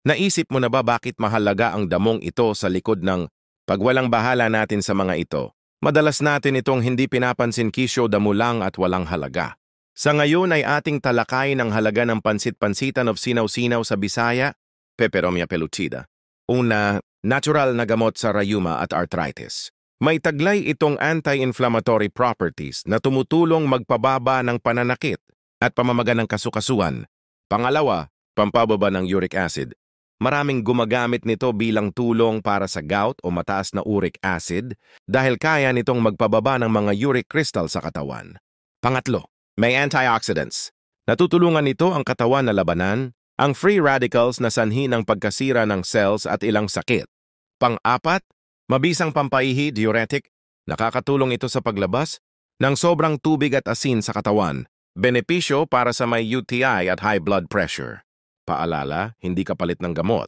Naisip mo na ba bakit mahalaga ang damong ito sa likod ng pagwalang bahala natin sa mga ito? Madalas natin itong hindi pinapansin kisyo damo lang at walang halaga. Sa ngayon ay ating talakayin ang halaga ng pansit-pansitan of sinaw-sinaw sa Bisaya, Peperomia pelucida. Una, natural na gamot sa rayuma at arthritis. May taglay itong anti-inflammatory properties na tumutulong magpababa ng pananakit at pamamaga ng kasukasuan. Pangalawa, pampababa ng uric acid. Maraming gumagamit nito bilang tulong para sa gout o mataas na uric acid dahil kaya nitong magpababa ng mga uric crystal sa katawan. Pangatlo, may antioxidants. Natutulungan nito ang katawan na labanan ang free radicals na sanhi ng pagkasira ng cells at ilang sakit. Pang-apat, mabisang pampaihi, diuretic. Nakakatulong ito sa paglabas ng sobrang tubig at asin sa katawan. Benepisyo para sa may UTI at high blood pressure. Paalala, hindi kapalit ng gamot.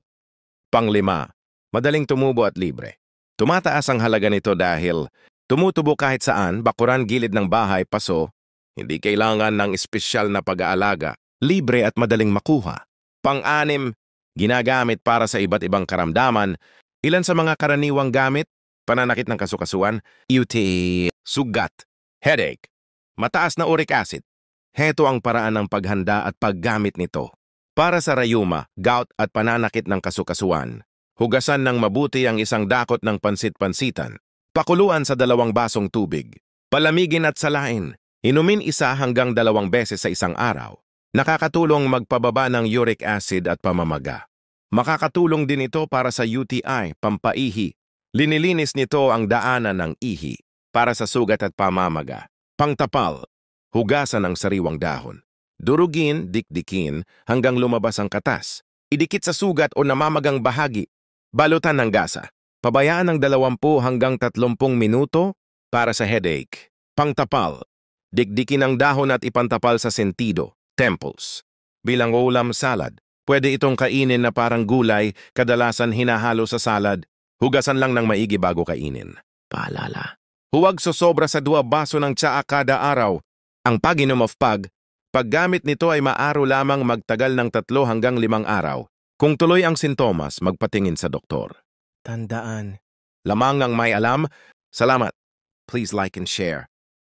Panglima, madaling tumubo at libre. Tumataas ang halaga nito dahil tumutubo kahit saan, bakuran, gilid ng bahay, paso, hindi kailangan ng espesyal na pag-aalaga, libre at madaling makuha. Pang-anim, ginagamit para sa iba't ibang karamdaman. Ilan sa mga karaniwang gamit? Pananakit ng kasukasuan, UTI, sugat, headache, mataas na uric acid. Heto ang paraan ng paghanda at paggamit nito. Para sa rayuma, gout at pananakit ng kasukasuan, hugasan ng mabuti ang isang dakot ng pansit-pansitan. Pakuluan sa 2 basong tubig. Palamigin at salain. Inumin 1 hanggang 2 beses sa isang araw. Nakakatulong magpababa ng uric acid at pamamaga. Makakatulong din ito para sa UTI, pampaihi. Linilinis nito ang daanan ng ihi para sa sugat at pamamaga. Pangtapal, hugasan ng sariwang dahon. Durugin, dikdikin hanggang lumabas ang katas. Idikit sa sugat o namamagang bahagi. Balutan ng gasa. Pabayaan ng 20 hanggang 30 minuto para sa headache. Pangtapal, dikdikin ang dahon at ipantapal sa sentido, temples. Bilang ulam salad, pwede itong kainin na parang gulay, kadalasan hinahalo sa salad. Hugasan lang ng maigi bago kainin. Paalala, huwag sosobra sa 2 baso ng tsaa kada araw. Ang pag-inom of paggamit nito ay maaari lamang magtagal ng 3 hanggang 5 araw. Kung tuloy ang sintomas, magpatingin sa doktor. Tandaan, lamang ang may alam. Salamat. Please like and share.